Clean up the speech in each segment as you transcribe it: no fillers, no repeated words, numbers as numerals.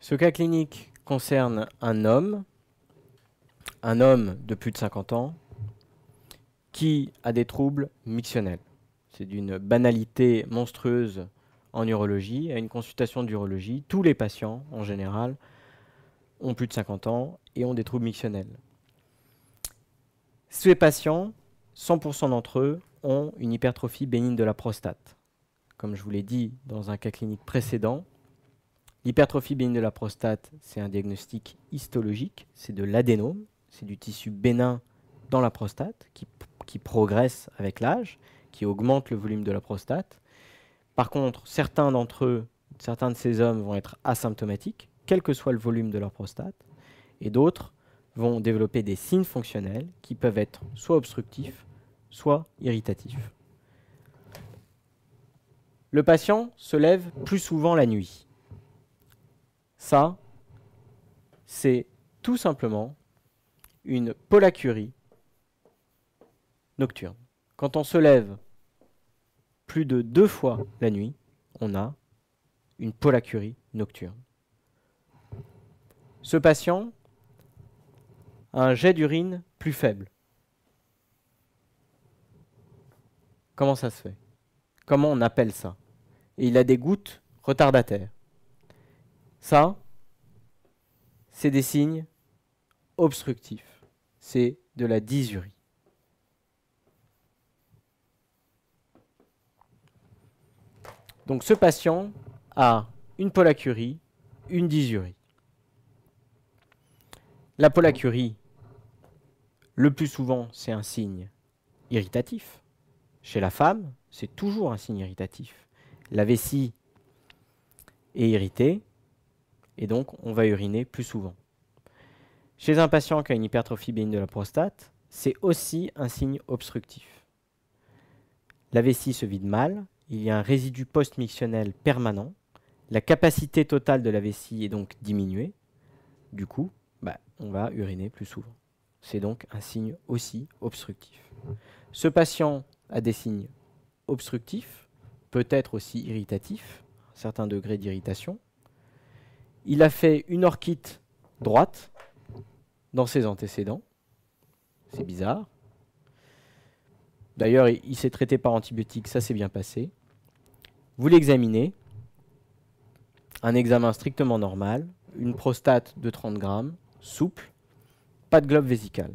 Ce cas clinique concerne un homme de plus de 50 ans, qui a des troubles mictionnels. C'est d'une banalité monstrueuse en urologie. À une consultation d'urologie, tous les patients, en général, ont plus de 50 ans et ont des troubles mictionnels. Ces patients, 100% d'entre eux, ont une hypertrophie bénigne de la prostate. Comme je vous l'ai dit dans un cas clinique précédent, l'hypertrophie bénigne de la prostate, c'est un diagnostic histologique, c'est de l'adénome, c'est du tissu bénin dans la prostate qui progresse avec l'âge, qui augmente le volume de la prostate. Par contre, certains de ces hommes vont être asymptomatiques, quel que soit le volume de leur prostate, et d'autres vont développer des signes fonctionnels qui peuvent être soit obstructifs, soit irritatifs. Le patient se lève plus souvent la nuit. Ça, c'est tout simplement une polacurie nocturne. Quand on se lève plus de 2 fois la nuit, on a une polacurie nocturne. Ce patient a un jet d'urine plus faible. Comment ça se fait? Comment on appelle ça? Et il a des gouttes retardataires. Ça, c'est des signes obstructifs. C'est de la dysurie. Donc ce patient a une polacurie, une dysurie. La polacurie, le plus souvent, c'est un signe irritatif. Chez la femme, c'est toujours un signe irritatif. La vessie est irritée et donc on va uriner plus souvent. Chez un patient qui a une hypertrophie bénigne de la prostate, c'est aussi un signe obstructif. La vessie se vide mal, il y a un résidu post-mictionnel permanent, la capacité totale de la vessie est donc diminuée, du coup, on va uriner plus souvent. C'est donc un signe aussi obstructif. Ce patient a des signes obstructifs, peut-être aussi irritatifs, un certain degré d'irritation. Il a fait une orchite droite dans ses antécédents. C'est bizarre. D'ailleurs, il s'est traité par antibiotiques, ça s'est bien passé. Vous l'examinez, un examen strictement normal, une prostate de 30 grammes, souple, pas de globe vésical.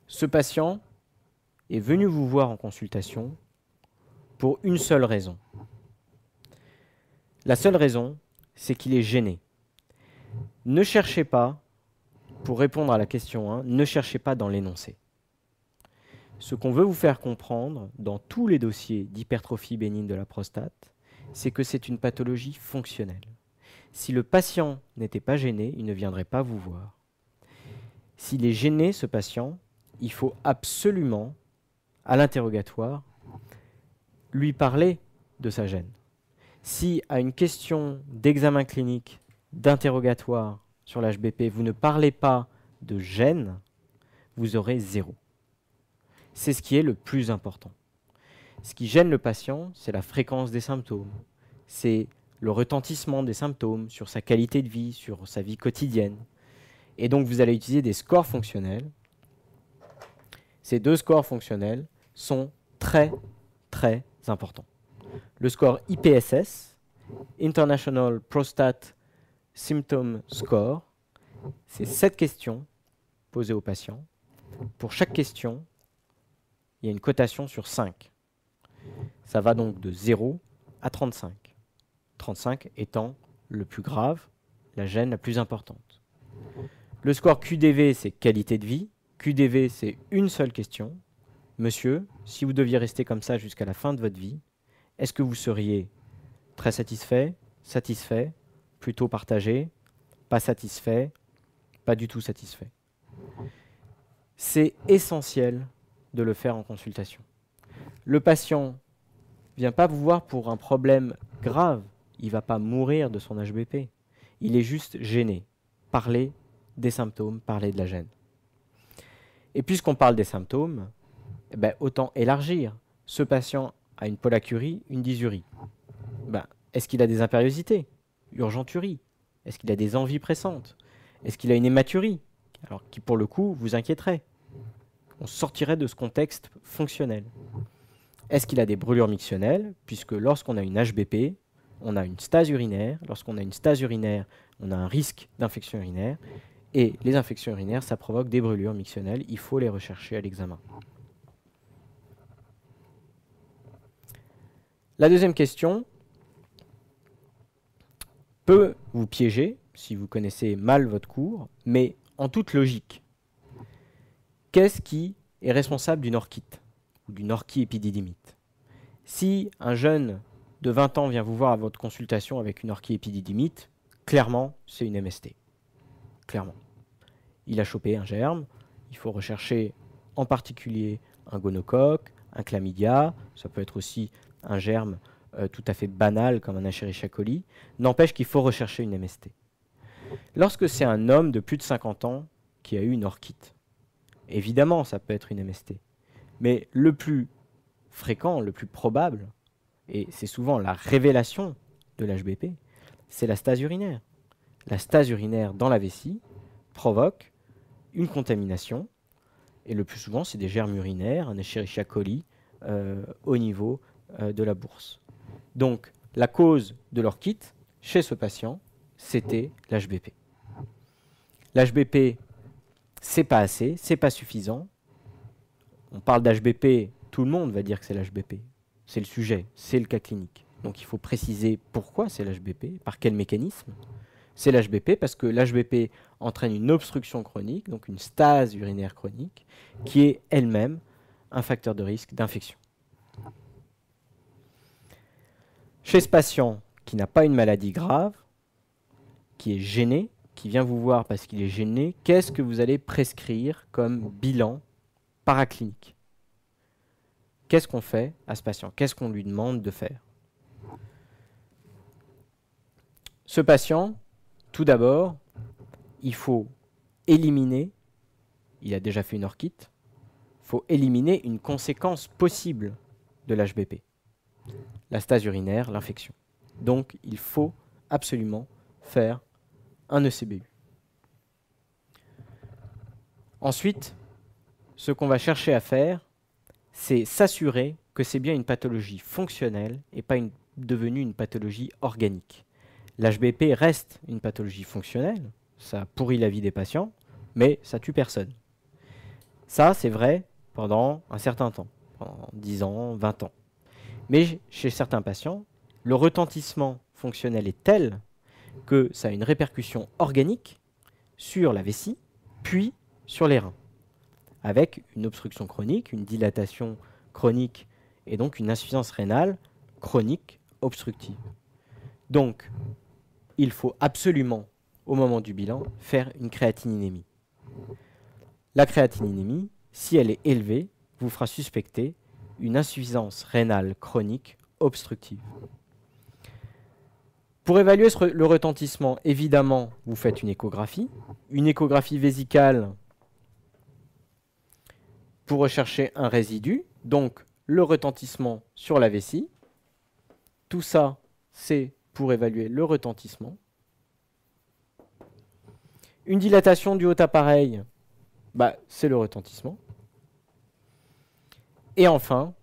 Ce patient est venu vous voir en consultation pour une seule raison. La seule raison, c'est qu'il est gêné. Ne cherchez pas, pour répondre à la question 1, ne cherchez pas dans l'énoncé. Ce qu'on veut vous faire comprendre dans tous les dossiers d'hypertrophie bénigne de la prostate, c'est que c'est une pathologie fonctionnelle. Si le patient n'était pas gêné, il ne viendrait pas vous voir. S'il est gêné, ce patient, il faut absolument, à l'interrogatoire, lui parler de sa gêne. Si à une question d'examen clinique, d'interrogatoire sur l'HBP, vous ne parlez pas de gêne, vous aurez 0. C'est ce qui est le plus important. Ce qui gêne le patient, c'est la fréquence des symptômes, c'est le retentissement des symptômes sur sa qualité de vie, sur sa vie quotidienne. Et donc vous allez utiliser des scores fonctionnels. Ces 2 scores fonctionnels sont très, très importants. Le score IPSS, International Prostate Symptom Score, c'est 7 questions posées aux patients. Pour chaque question, il y a une cotation sur 5. Ça va donc de 0 à 35. 35 étant le plus grave, la gêne la plus importante. Le score QDV, c'est qualité de vie. QDV, c'est une seule question. Monsieur, si vous deviez rester comme ça jusqu'à la fin de votre vie, est-ce que vous seriez très satisfait, satisfait, plutôt partagé, pas satisfait, pas du tout satisfait? C'est essentiel de le faire en consultation. Le patient ne vient pas vous voir pour un problème grave. Il ne va pas mourir de son HBP. Il est juste gêné. Parlez des symptômes, parlez de la gêne. Et puisqu'on parle des symptômes, autant élargir. Ce patient a une polacurie, une dysurie. Est-ce qu'il a des impériosités? urgenturie? Est-ce qu'il a des envies pressantes? Est-ce qu'il a une hématurie? Alors qui, pour le coup, vous inquiéterait. On sortirait de ce contexte fonctionnel. Est-ce qu'il a des brûlures mictionnelles? Puisque lorsqu'on a une HBP, on a une stase urinaire. Lorsqu'on a une stase urinaire, on a un risque d'infection urinaire. Et les infections urinaires, ça provoque des brûlures mictionnelles. Il faut les rechercher à l'examen. La deuxième question peut vous piéger si vous connaissez mal votre cours, mais en toute logique, qu'est-ce qui est responsable d'une orchite ou d'une orchiépididymite? Si un jeune de 20 ans vient vous voir à votre consultation avec une orchiépididymite, clairement, c'est une MST. Clairement. Il a chopé un germe, il faut rechercher en particulier un gonocoque, un chlamydia, ça peut être aussi un germe tout à fait banal comme un Escherichia coli, n'empêche qu'il faut rechercher une MST. Lorsque c'est un homme de plus de 50 ans qui a eu une orchite, évidemment ça peut être une MST, mais le plus fréquent, le plus probable, et c'est souvent la révélation de l'HBP, c'est la stase urinaire. La stase urinaire dans la vessie provoque une contamination, et le plus souvent c'est des germes urinaires, un Escherichia coli au niveau de la bourse. Donc la cause de l'orchite chez ce patient, c'était l'HBP. L'HBP, c'est pas assez, c'est pas suffisant. On parle d'HBP, tout le monde va dire que c'est l'HBP. C'est le sujet, c'est le cas clinique. Donc il faut préciser pourquoi c'est l'HBP, par quel mécanisme. C'est l'HBP parce que l'HBP entraîne une obstruction chronique, donc une stase urinaire chronique, qui est elle-même un facteur de risque d'infection. Chez ce patient qui n'a pas une maladie grave, qui est gêné, qui vient vous voir parce qu'il est gêné, qu'est-ce que vous allez prescrire comme bilan paraclinique? Qu'est-ce qu'on fait à ce patient? Qu'est-ce qu'on lui demande de faire? Ce patient, tout d'abord, il faut éliminer, il a déjà fait une orchite, il faut éliminer une conséquence possible de l'HBP, la stase urinaire, l'infection. Donc, il faut absolument faire un ECBU. Ensuite, ce qu'on va chercher à faire, c'est s'assurer que c'est bien une pathologie fonctionnelle et pas devenue une pathologie organique. L'HBP reste une pathologie fonctionnelle, ça pourrit la vie des patients, mais ça tue personne. Ça, c'est vrai pendant un certain temps, pendant 10 ans, 20 ans. Mais chez certains patients, le retentissement fonctionnel est tel que ça a une répercussion organique sur la vessie, puis sur les reins, avec une obstruction chronique, une dilatation chronique et donc une insuffisance rénale chronique obstructive. Donc, il faut absolument, au moment du bilan, faire une créatininémie. La créatininémie, si elle est élevée, vous fera suspecter une insuffisance rénale chronique obstructive. Pour évaluer le retentissement, évidemment, vous faites une échographie vésicale pour rechercher un résidu, donc le retentissement sur la vessie. Tout ça, c'est pour évaluer le retentissement. Une dilatation du haut appareil, c'est le retentissement. Et enfin,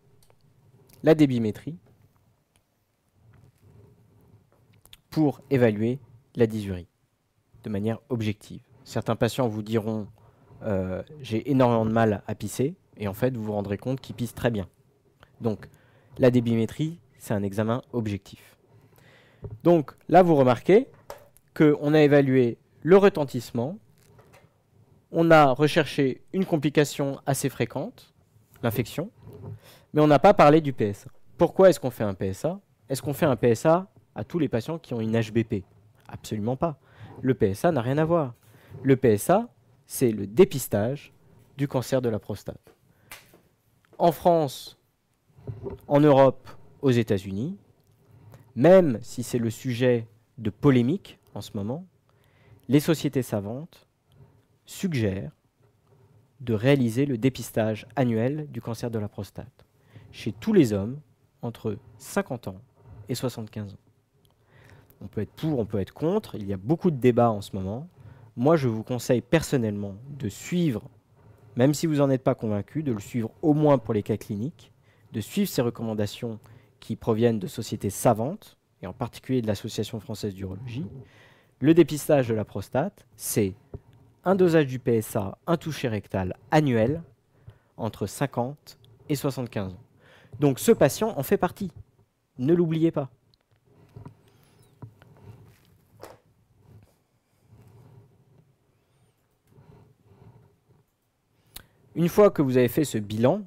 la débimétrie pour évaluer la dysurie de manière objective. Certains patients vous diront j'ai énormément de mal à pisser, et en fait vous vous rendrez compte qu'ils pissent très bien. Donc la débimétrie, c'est un examen objectif. Donc là vous remarquez qu'on a évalué le retentissement, on a recherché une complication assez fréquente, l'infection, mais on n'a pas parlé du PSA. Pourquoi est-ce qu'on fait un PSA? Est-ce qu'on fait un PSA à tous les patients qui ont une HBP? Absolument pas. Le PSA n'a rien à voir. Le PSA, c'est le dépistage du cancer de la prostate. En France, en Europe, aux États-Unis, même si c'est le sujet de polémique en ce moment, les sociétés savantes suggèrent de réaliser le dépistage annuel du cancer de la prostate chez tous les hommes entre 50 ans et 75 ans. On peut être pour, on peut être contre. Il y a beaucoup de débats en ce moment. Moi, je vous conseille personnellement de suivre, même si vous n'en êtes pas convaincu, de le suivre au moins pour les cas cliniques, de suivre ces recommandations qui proviennent de sociétés savantes, et en particulier de l'Association française d'urologie. Le dépistage de la prostate, c'est un dosage du PSA, un toucher rectal annuel, entre 50 et 75 ans. Donc ce patient en fait partie. Ne l'oubliez pas. Une fois que vous avez fait ce bilan,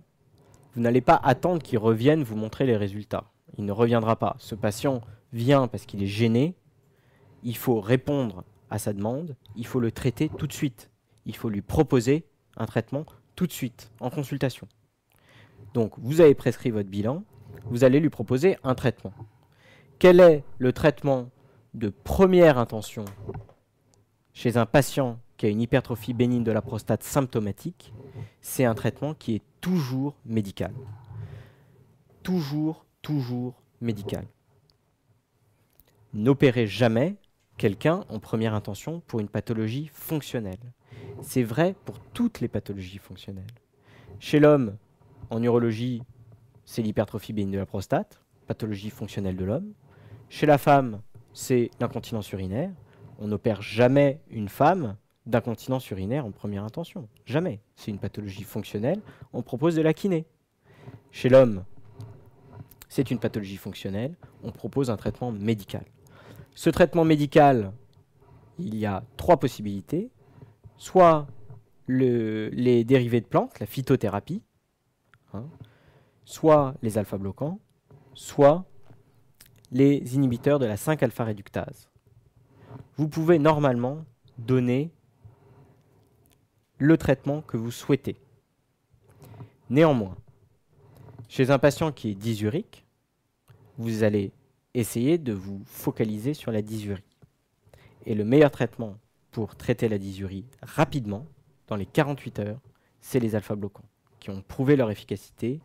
vous n'allez pas attendre qu'il revienne vous montrer les résultats. Il ne reviendra pas. Ce patient vient parce qu'il est gêné. Il faut répondre à sa demande. Il faut le traiter tout de suite. Il faut lui proposer un traitement tout de suite, en consultation. Donc, vous avez prescrit votre bilan. Vous allez lui proposer un traitement. Quel est le traitement de première intention chez un patient qui a une hypertrophie bénigne de la prostate symptomatique? C'est un traitement qui est toujours médical. Toujours médical. N'opérez jamais quelqu'un en première intention pour une pathologie fonctionnelle. C'est vrai pour toutes les pathologies fonctionnelles. Chez l'homme, en urologie, c'est l'hypertrophie bénigne de la prostate, pathologie fonctionnelle de l'homme. Chez la femme, c'est l'incontinence urinaire. On n'opère jamais une femme d'incontinence urinaire en première intention. Jamais. C'est une pathologie fonctionnelle. On propose de la kiné. Chez l'homme, c'est une pathologie fonctionnelle. On propose un traitement médical. Ce traitement médical, il y a 3 possibilités. Soit les dérivés de plantes, la phytothérapie, soit les alpha-bloquants, soit les inhibiteurs de la 5-alpha-réductase. Vous pouvez normalement donner le traitement que vous souhaitez. Néanmoins, chez un patient qui est dysurique, vous allez essayer de vous focaliser sur la dysurie. Et le meilleur traitement pour traiter la dysurie rapidement, dans les 48 heures, c'est les alpha-bloquants, qui ont prouvé leur efficacité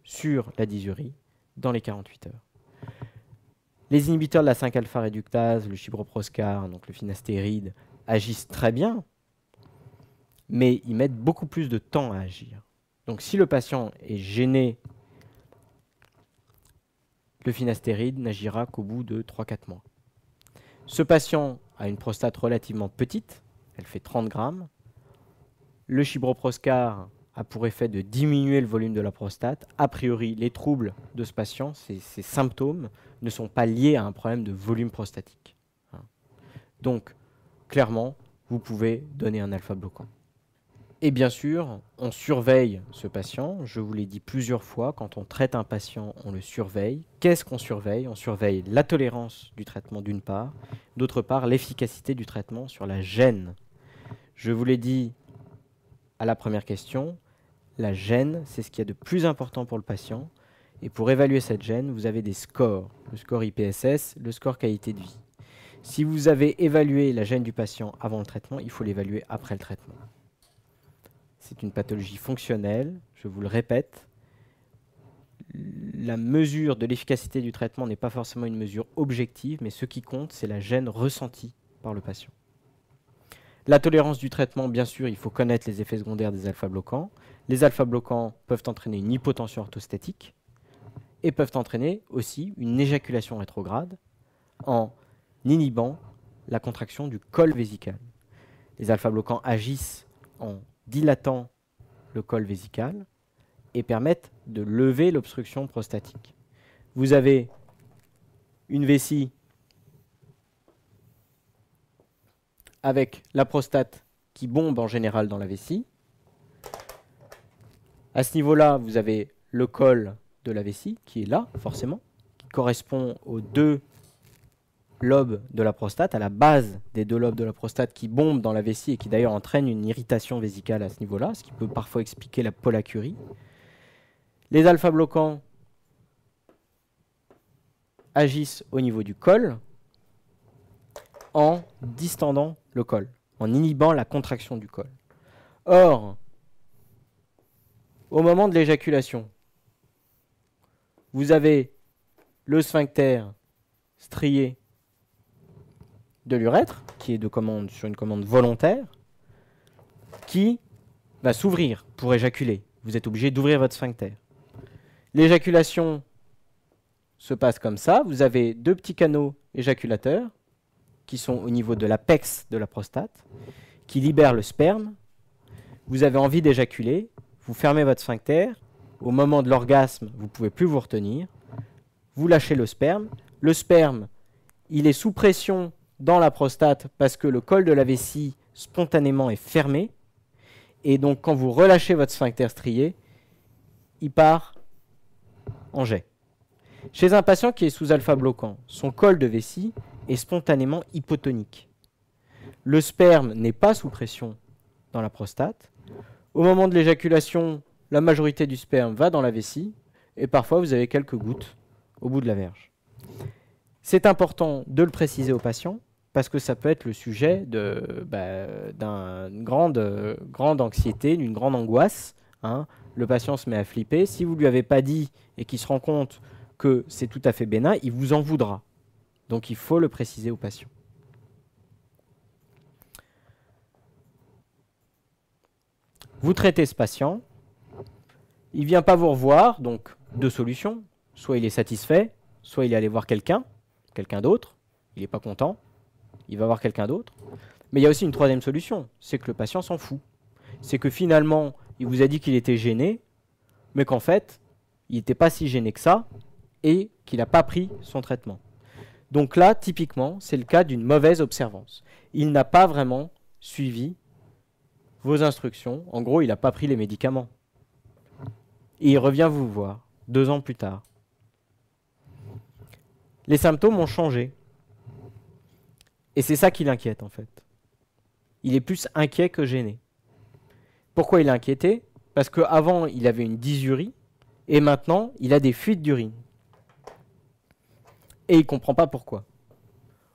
sur la dysurie dans les 48 heures. Les inhibiteurs de la 5-alpha-réductase, le chiproproscar, donc le finastéride, agissent très bien, mais ils mettent beaucoup plus de temps à agir. Donc si le patient est gêné, le finastéride n'agira qu'au bout de 3-4 mois. Ce patient a une prostate relativement petite, elle fait 30 grammes. Le chiproproscar a pour effet de diminuer le volume de la prostate. A priori, les troubles de ce patient, ces symptômes, ne sont pas liés à un problème de volume prostatique. Donc, clairement, vous pouvez donner un alpha-bloquant. Et bien sûr, on surveille ce patient. Je vous l'ai dit plusieurs fois, quand on traite un patient, on le surveille. Qu'est-ce qu'on surveille? On surveille la tolérance du traitement d'une part, d'autre part l'efficacité du traitement sur la gêne. Je vous l'ai dit à la première question, la gêne, c'est ce qu'il y a de plus important pour le patient. Et pour évaluer cette gêne, vous avez des scores. Le score IPSS, le score qualité de vie. Si vous avez évalué la gêne du patient avant le traitement, il faut l'évaluer après le traitement. C'est une pathologie fonctionnelle, je vous le répète. La mesure de l'efficacité du traitement n'est pas forcément une mesure objective, mais ce qui compte, c'est la gêne ressentie par le patient. La tolérance du traitement, bien sûr, il faut connaître les effets secondaires des alpha-bloquants. Les alpha-bloquants peuvent entraîner une hypotension orthostatique et peuvent entraîner aussi une éjaculation rétrograde en inhibant la contraction du col vésical. Les alpha-bloquants agissent en dilatant le col vésical et permettent de lever l'obstruction prostatique. Vous avez une vessie avec la prostate qui bombe en général dans la vessie. À ce niveau-là, vous avez le col de la vessie qui est là, forcément, qui correspond aux 2 lobes de la prostate, à la base des 2 lobes de la prostate qui bombent dans la vessie et qui d'ailleurs entraînent une irritation vésicale à ce niveau-là, ce qui peut parfois expliquer la pollacurie. Les alpha-bloquants agissent au niveau du col en distendant le col, en inhibant la contraction du col. Or, au moment de l'éjaculation, vous avez le sphincter strié de l'urètre, qui est sur une commande volontaire, qui va s'ouvrir pour éjaculer. Vous êtes obligé d'ouvrir votre sphincter. L'éjaculation se passe comme ça. Vous avez 2 petits canaux éjaculateurs qui sont au niveau de l'apex de la prostate, qui libèrent le sperme. Vous avez envie d'éjaculer, vous fermez votre sphincter. Au moment de l'orgasme, vous ne pouvez plus vous retenir. Vous lâchez le sperme. Le sperme, il est sous pression dans la prostate parce que le col de la vessie spontanément est fermé. Et donc, quand vous relâchez votre sphincter strié, il part en jet. Chez un patient qui est sous alpha bloquant, son col de vessie est spontanément hypotonique. Le sperme n'est pas sous pression dans la prostate. Au moment de l'éjaculation, la majorité du sperme va dans la vessie et parfois vous avez quelques gouttes au bout de la verge. C'est important de le préciser aux patients parce que ça peut être le sujet d'une grande anxiété, d'une grande angoisse. Le patient se met à flipper. Si vous ne lui avez pas dit et qu'il se rend compte que c'est tout à fait bénin, il vous en voudra. Donc il faut le préciser aux patients. Vous traitez ce patient, il ne vient pas vous revoir, donc 2 solutions. Soit il est satisfait, soit il est allé voir quelqu'un d'autre, il n'est pas content, il va voir quelqu'un d'autre. Mais il y a aussi une 3e solution, c'est que le patient s'en fout. C'est que finalement, il vous a dit qu'il était gêné, mais qu'en fait, il n'était pas si gêné que ça, et qu'il n'a pas pris son traitement. Donc là, typiquement, c'est le cas d'une mauvaise observance. Il n'a pas vraiment suivi vos instructions. En gros, il n'a pas pris les médicaments. Et il revient vous voir 2 ans plus tard. Les symptômes ont changé. Et c'est ça qui l'inquiète en fait. Il est plus inquiet que gêné. Pourquoi il est inquiété? Parce qu'avant, il avait une dysurie et maintenant, il a des fuites d'urine. Et il ne comprend pas pourquoi.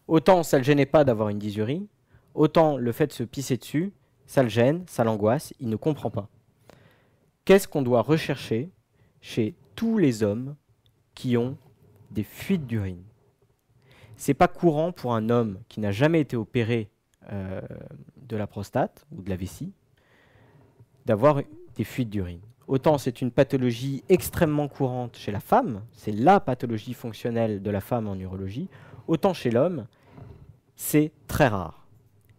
Autant ça ne le gênait pas d'avoir une dysurie, autant le fait de se pisser dessus, ça le gêne, ça l'angoisse, il ne comprend pas. Qu'est-ce qu'on doit rechercher chez tous les hommes qui ont des fuites d'urine? Ce n'est pas courant pour un homme qui n'a jamais été opéré de la prostate ou de la vessie d'avoir des fuites d'urine. Autant c'est une pathologie extrêmement courante chez la femme, c'est la pathologie fonctionnelle de la femme en urologie, autant chez l'homme, c'est très rare.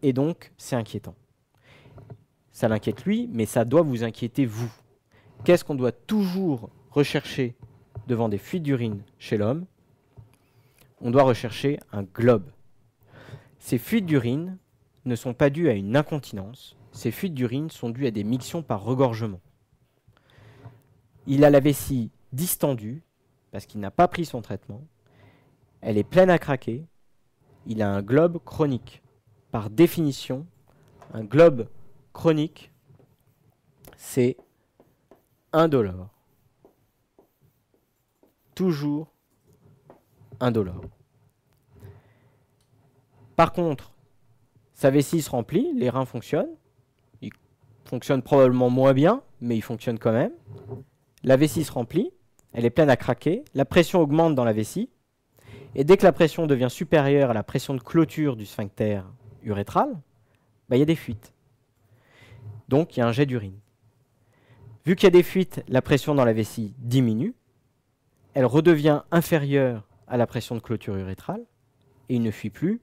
Et donc, c'est inquiétant. Ça l'inquiète lui, mais ça doit vous inquiéter vous. Qu'est-ce qu'on doit toujours rechercher devant des fuites d'urine chez l'homme? On doit rechercher un globe. Ces fuites d'urine ne sont pas dues à une incontinence, ces fuites d'urine sont dues à des mictions par regorgement. Il a la vessie distendue, parce qu'il n'a pas pris son traitement, elle est pleine à craquer, il a un globe chronique. Par définition, un globe chronique, c'est indolore. Toujours indolore. Par contre, sa vessie se remplit, les reins fonctionnent. Ils fonctionnent probablement moins bien, mais ils fonctionnent quand même. La vessie se remplit, elle est pleine à craquer, la pression augmente dans la vessie, et dès que la pression devient supérieure à la pression de clôture du sphincter urétral, il y a des fuites. Donc il y a un jet d'urine. Vu qu'il y a des fuites, la pression dans la vessie diminue, elle redevient inférieure à la pression de clôture urétrale, et il ne fuit plus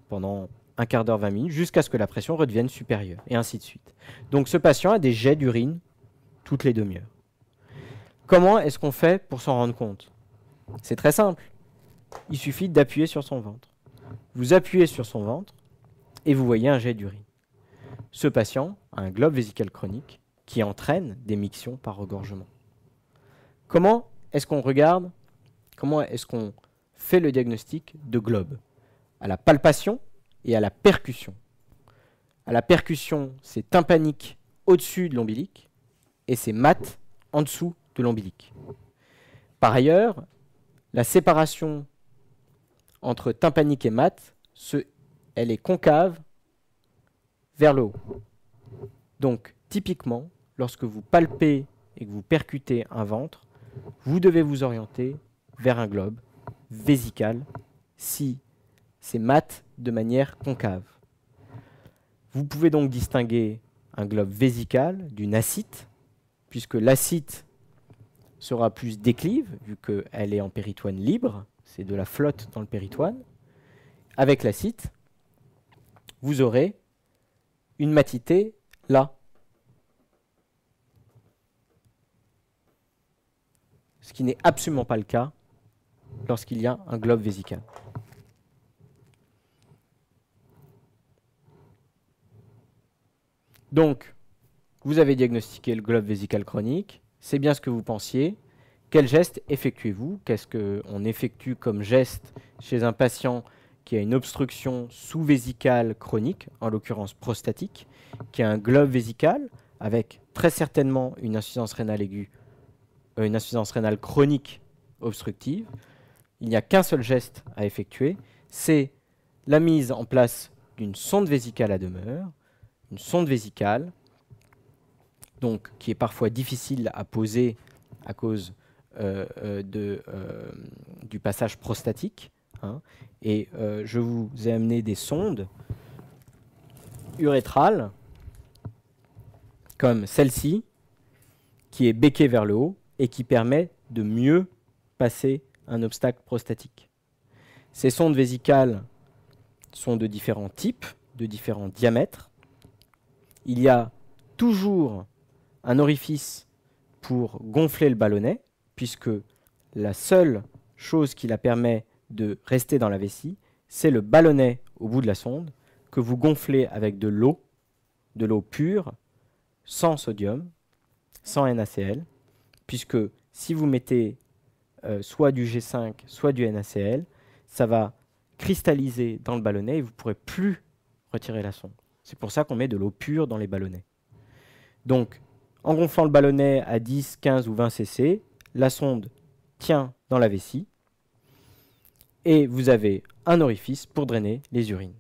pendant un quart d'heure, 20 minutes, jusqu'à ce que la pression redevienne supérieure, et ainsi de suite. Donc ce patient a des jets d'urine toutes les demi-heures. Comment est-ce qu'on fait pour s'en rendre compte? C'est très simple. Il suffit d'appuyer sur son ventre. Vous appuyez sur son ventre et vous voyez un jet d'urine. Ce patient a un globe vésical chronique qui entraîne des mictions par regorgement. Comment est-ce qu'on regarde? Comment est-ce qu'on fait le diagnostic de globe? À la palpation et à la percussion. À la percussion, c'est tympanique au-dessus de l'ombilic et c'est mat en dessous de l'ombilic. Par ailleurs, la séparation entre tympanique et mat, elle est concave vers le haut. Donc, typiquement, lorsque vous palpez et que vous percutez un ventre, vous devez vous orienter vers un globe vésical si c'est mat de manière concave. Vous pouvez donc distinguer un globe vésical d'une ascite, puisque l'ascite sera plus déclive, vu qu'elle est en péritoine libre, c'est de la flotte dans le péritoine. Avec l'acite, vous aurez une matité là. Ce qui n'est absolument pas le cas lorsqu'il y a un globe vésical. Donc, vous avez diagnostiqué le globe vésical chronique, c'est bien ce que vous pensiez. Quel geste effectuez-vous? Qu'est-ce qu'on effectue comme geste chez un patient qui a une obstruction sous-vésicale chronique, en l'occurrence prostatique, qui a un globe vésical avec très certainement une insuffisance rénale aiguë, une insuffisance rénale chronique obstructive? Il n'y a qu'un seul geste à effectuer, c'est la mise en place d'une sonde vésicale à demeure, une sonde vésicale, donc qui est parfois difficile à poser à cause du passage prostatique. Hein. Et je vous ai amené des sondes urétrales, comme celle-ci, qui est béquée vers le haut et qui permet de mieux passer un obstacle prostatique. Ces sondes vésicales sont de différents types, de différents diamètres. Il y a toujours un orifice pour gonfler le ballonnet, puisque la seule chose qui la permet de rester dans la vessie, c'est le ballonnet au bout de la sonde que vous gonflez avec de l'eau pure, sans sodium, sans NaCl, puisque si vous mettez soit du G5, soit du NaCl, ça va cristalliser dans le ballonnet et vous ne pourrez plus retirer la sonde. C'est pour ça qu'on met de l'eau pure dans les ballonnets. Donc, en gonflant le ballonnet à 10, 15 ou 20 cc, la sonde tient dans la vessie et vous avez un orifice pour drainer les urines.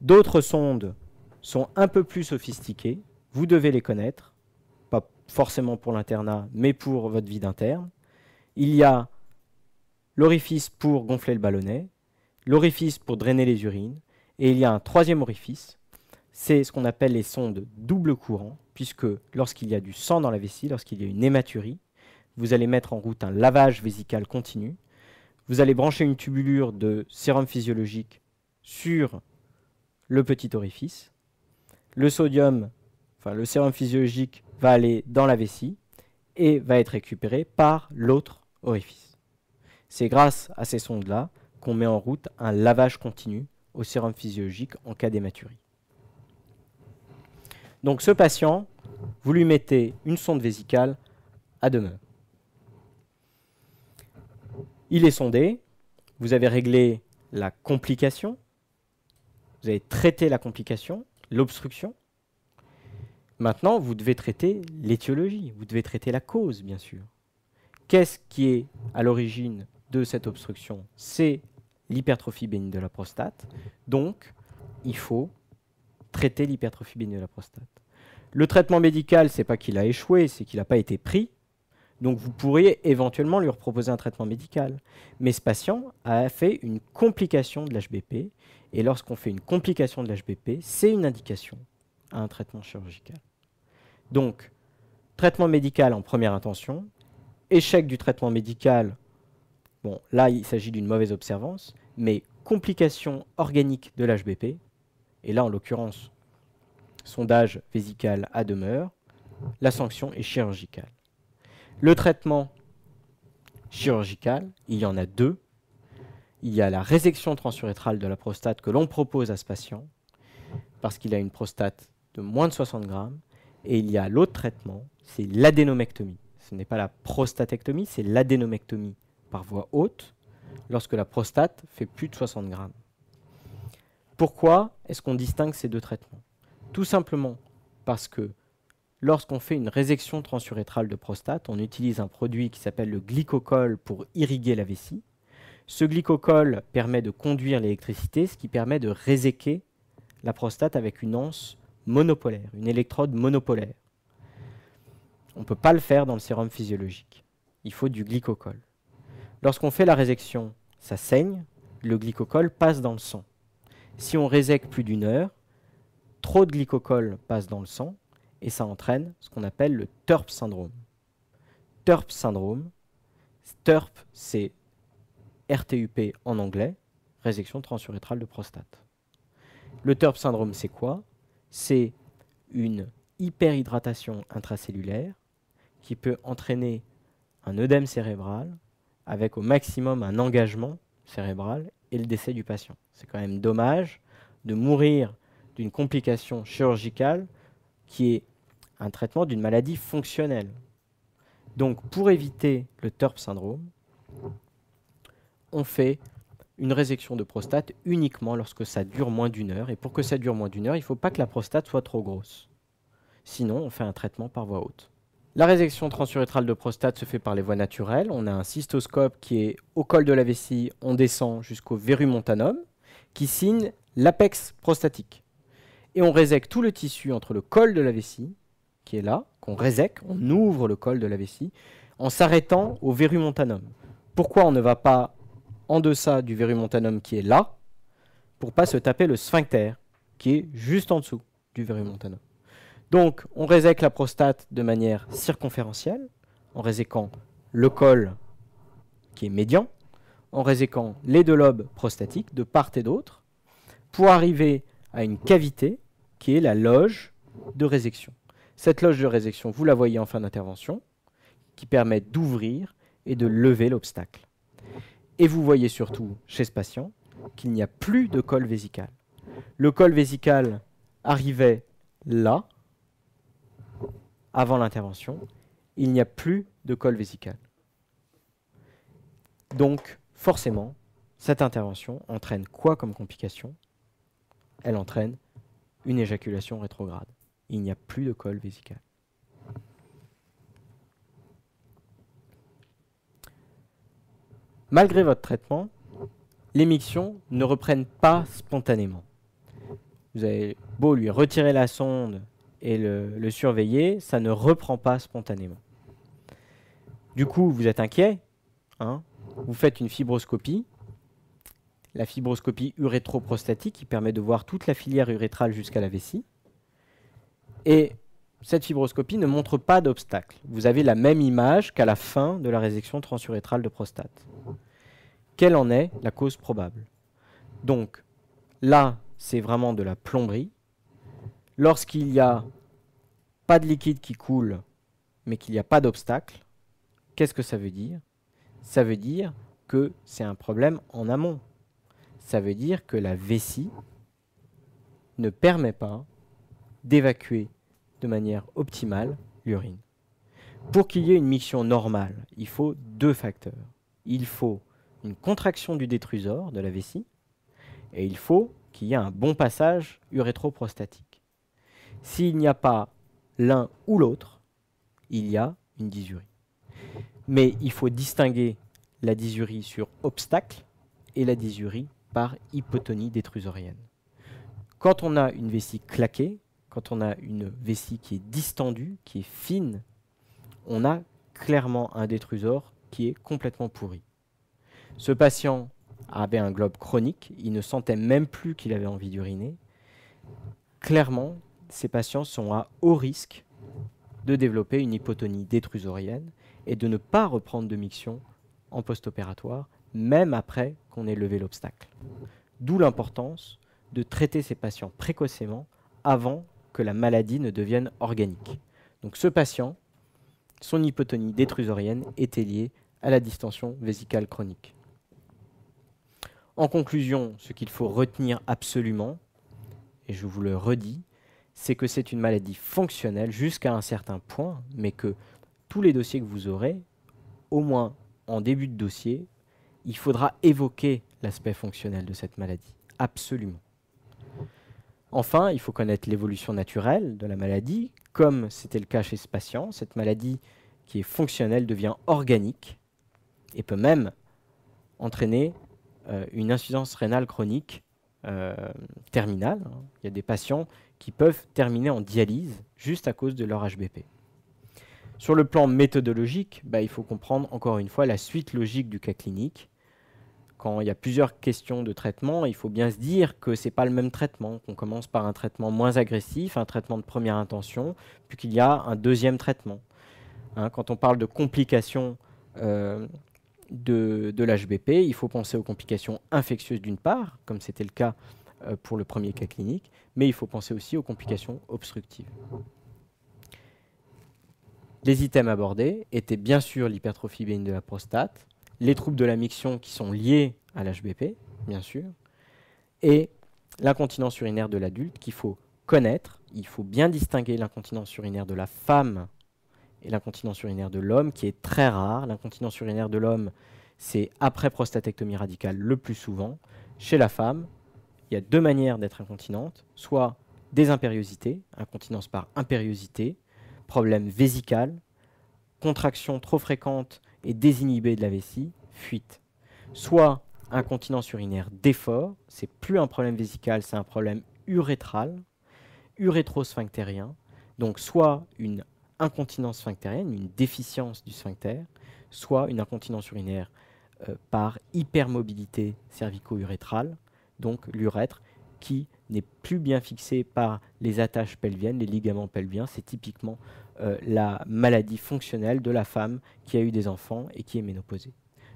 D'autres sondes sont un peu plus sophistiquées, vous devez les connaître, pas forcément pour l'internat, mais pour votre vie d'interne. Il y a l'orifice pour gonfler le ballonnet, l'orifice pour drainer les urines, et il y a un troisième orifice, c'est ce qu'on appelle les sondes double courant, puisque lorsqu'il y a du sang dans la vessie, lorsqu'il y a une hématurie, vous allez mettre en route un lavage vésical continu, vous allez brancher une tubulure de sérum physiologique sur le petit orifice, le sodium, enfin le sérum physiologique va aller dans la vessie et va être récupéré par l'autre orifice. C'est grâce à ces sondes-là qu'on met en route un lavage continu au sérum physiologique en cas d'hématurie. Donc ce patient, vous lui mettez une sonde vésicale à demeure. Il est sondé, vous avez réglé la complication, vous avez traité la complication, l'obstruction. Maintenant, vous devez traiter l'étiologie, vous devez traiter la cause, bien sûr. Qu'est-ce qui est à l'origine de cette obstruction? C'est l'hypertrophie bénigne de la prostate. Donc, il faut traiter l'hypertrophie bénigne de la prostate. Le traitement médical, ce n'est pas qu'il a échoué, c'est qu'il n'a pas été pris. Donc, vous pourriez éventuellement lui proposer un traitement médical. Mais ce patient a fait une complication de l'HBP. Et lorsqu'on fait une complication de l'HBP, c'est une indication à un traitement chirurgical. Donc, traitement médical en première intention, échec du traitement médical, bon, là, il s'agit d'une mauvaise observance, mais complication organique de l'HBP, et là, en l'occurrence, sondage vésical à demeure, la sanction est chirurgicale. Le traitement chirurgical, il y en a deux. Il y a la résection transurétrale de la prostate que l'on propose à ce patient, parce qu'il a une prostate de moins de 60 grammes, et il y a l'autre traitement, c'est l'adénomectomie. Ce n'est pas la prostatectomie, c'est l'adénomectomie par voie haute, lorsque la prostate fait plus de 60 grammes. Pourquoi est-ce qu'on distingue ces deux traitements? Tout simplement parce que lorsqu'on fait une résection transurétrale de prostate, on utilise un produit qui s'appelle le glycocol pour irriguer la vessie. Ce glycocol permet de conduire l'électricité, ce qui permet de réséquer la prostate avec une anse monopolaire, une électrode monopolaire. On ne peut pas le faire dans le sérum physiologique. Il faut du glycocol. Lorsqu'on fait la résection, ça saigne. le glycocol passe dans le sang. Si on résèque plus d'1 heure, trop de glycocol passe dans le sang et ça entraîne ce qu'on appelle le TURP syndrome. TURP syndrome, TURP c'est RTUP en anglais, résection transurétrale de prostate. Le TURP syndrome c'est quoi? C'est une hyperhydratation intracellulaire qui peut entraîner un œdème cérébral avec au maximum un engagement cérébral et le décès du patient. C'est quand même dommage de mourir d'une complication chirurgicale qui est un traitement d'une maladie fonctionnelle. Donc pour éviter le TURP syndrome, on fait une résection de prostate uniquement lorsque ça dure moins d'1 heure. Et pour que ça dure moins d'1 heure, il ne faut pas que la prostate soit trop grosse. Sinon, on fait un traitement par voie haute. La résection transurétrale de prostate se fait par les voies naturelles. On a un cystoscope qui est au col de la vessie, on descend jusqu'au verumontanum, qui signe l'apex prostatique. Et on résèque tout le tissu entre le col de la vessie, qui est là, qu'on résèque, on ouvre le col de la vessie, en s'arrêtant au verumontanum. Pourquoi on ne va pas en deçà du verumontanum qui est là, pour ne pas se taper le sphincter, qui est juste en dessous du verumontanum. Donc, on résèque la prostate de manière circonférentielle, en réséquant le col qui est médian, en réséquant les 2 lobes prostatiques de part et d'autre, pour arriver à une cavité qui est la loge de résection. Cette loge de résection, vous la voyez en fin d'intervention, qui permet d'ouvrir et de lever l'obstacle. Et vous voyez surtout chez ce patient qu'il n'y a plus de col vésical. Le col vésical arrivait là, avant l'intervention, il n'y a plus de col vésical. Donc, forcément, cette intervention entraîne quoi comme complication? Elle entraîne une éjaculation rétrograde. Il n'y a plus de col vésical. Malgré votre traitement, les mictions ne reprennent pas spontanément. Vous avez beau lui retirer la sonde et le surveiller, ça ne reprend pas spontanément. Du coup, vous êtes inquiet, hein, vous faites une fibroscopie, la fibroscopie urétroprostatique qui permet de voir toute la filière urétrale jusqu'à la vessie. Et cette fibroscopie ne montre pas d'obstacle. Vous avez la même image qu'à la fin de la résection transurétrale de prostate. Quelle en est la cause probable? Donc là, c'est vraiment de la plomberie. Lorsqu'il n'y a pas de liquide qui coule, mais qu'il n'y a pas d'obstacle, qu'est-ce que ça veut dire? Ça veut dire que c'est un problème en amont. Ça veut dire que la vessie ne permet pas d'évacuer de manière optimale l'urine. Pour qu'il y ait une miction normale, il faut 2 facteurs. Il faut une contraction du détrusor de la vessie et il faut qu'il y ait un bon passage urétroprostatique. S'il n'y a pas l'un ou l'autre, il y a une dysurie. Mais il faut distinguer la dysurie sur obstacle et la dysurie par hypotonie détrusorienne. Quand on a une vessie claquée, quand on a une vessie qui est distendue, qui est fine, on a clairement un détrusor qui est complètement pourri. Ce patient avait un globe chronique, il ne sentait même plus qu'il avait envie d'uriner. Clairement, ces patients sont à haut risque de développer une hypotonie détrusorienne et de ne pas reprendre de miction en post-opératoire, même après qu'on ait levé l'obstacle. D'où l'importance de traiter ces patients précocement avant que la maladie ne devienne organique. Donc ce patient, son hypotonie détrusorienne était liée à la distension vésicale chronique. En conclusion, ce qu'il faut retenir absolument, et je vous le redis, c'est que c'est une maladie fonctionnelle jusqu'à un certain point, mais que tous les dossiers que vous aurez, au moins en début de dossier, il faudra évoquer l'aspect fonctionnel de cette maladie, absolument. Enfin, il faut connaître l'évolution naturelle de la maladie, comme c'était le cas chez ce patient. Cette maladie qui est fonctionnelle devient organique et peut même entraîner une insuffisance rénale chronique terminale. Il y a des patients qui peuvent terminer en dialyse juste à cause de leur HBP. Sur le plan méthodologique, il faut comprendre encore une fois la suite logique du cas clinique. quand il y a plusieurs questions de traitement, il faut bien se dire que ce n'est pas le même traitement, qu'on commence par un traitement moins agressif, un traitement de première intention, puis qu'il y a un deuxième traitement. Hein, quand on parle de complications de l'HBP, il faut penser aux complications infectieuses d'une part, comme c'était le cas pour le premier cas clinique, mais il faut penser aussi aux complications obstructives. Les items abordés étaient bien sûr l'hypertrophie bénigne de la prostate, les troubles de la miction qui sont liés à l'HBP, bien sûr, et l'incontinence urinaire de l'adulte qu'il faut connaître. Il faut bien distinguer l'incontinence urinaire de la femme et l'incontinence urinaire de l'homme, qui est très rare. L'incontinence urinaire de l'homme, c'est après prostatectomie radicale le plus souvent. Chez la femme, il y a deux manières d'être incontinente, soit des impériosités, incontinence par impériosité, problème vésical, contraction trop fréquente et désinhibée de la vessie, fuite. Soit incontinence urinaire d'effort, c'est plus un problème vésical, c'est un problème urétral, urétrosphinctérien, donc soit une incontinence sphinctérienne, une déficience du sphincter, soit une incontinence urinaire par hypermobilité cervico-urétrale, donc l'urètre qui n'est plus bien fixé par les attaches pelviennes, les ligaments pelviens. C'est typiquement la maladie fonctionnelle de la femme qui a eu des enfants et qui est ménopausée.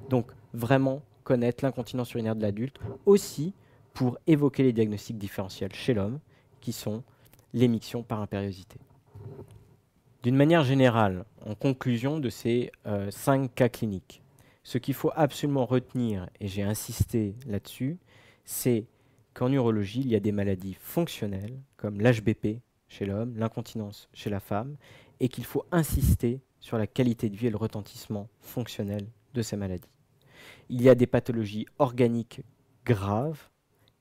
Donc vraiment connaître l'incontinence urinaire de l'adulte, aussi pour évoquer les diagnostics différentiels chez l'homme, qui sont l'émiction par impériosité. D'une manière générale, en conclusion de ces 5 cas cliniques, ce qu'il faut absolument retenir, et j'ai insisté là-dessus, c'est qu'en urologie, il y a des maladies fonctionnelles, comme l'HBP chez l'homme, l'incontinence chez la femme, et qu'il faut insister sur la qualité de vie et le retentissement fonctionnel de ces maladies. Il y a des pathologies organiques graves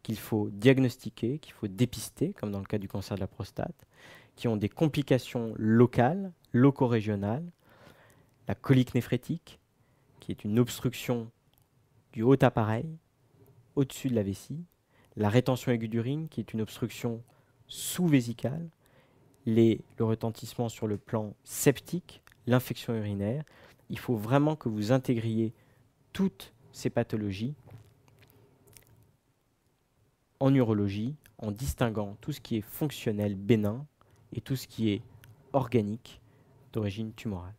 qu'il faut diagnostiquer, qu'il faut dépister, comme dans le cas du cancer de la prostate, qui ont des complications locales, loco-régionales, la colique néphrétique, qui est une obstruction du haut appareil, au-dessus de la vessie, la rétention aiguë d'urine, qui est une obstruction sous-vésicale, le retentissement sur le plan septique, l'infection urinaire. Il faut vraiment que vous intégriez toutes ces pathologies en urologie, en distinguant tout ce qui est fonctionnel bénin et tout ce qui est organique d'origine tumorale.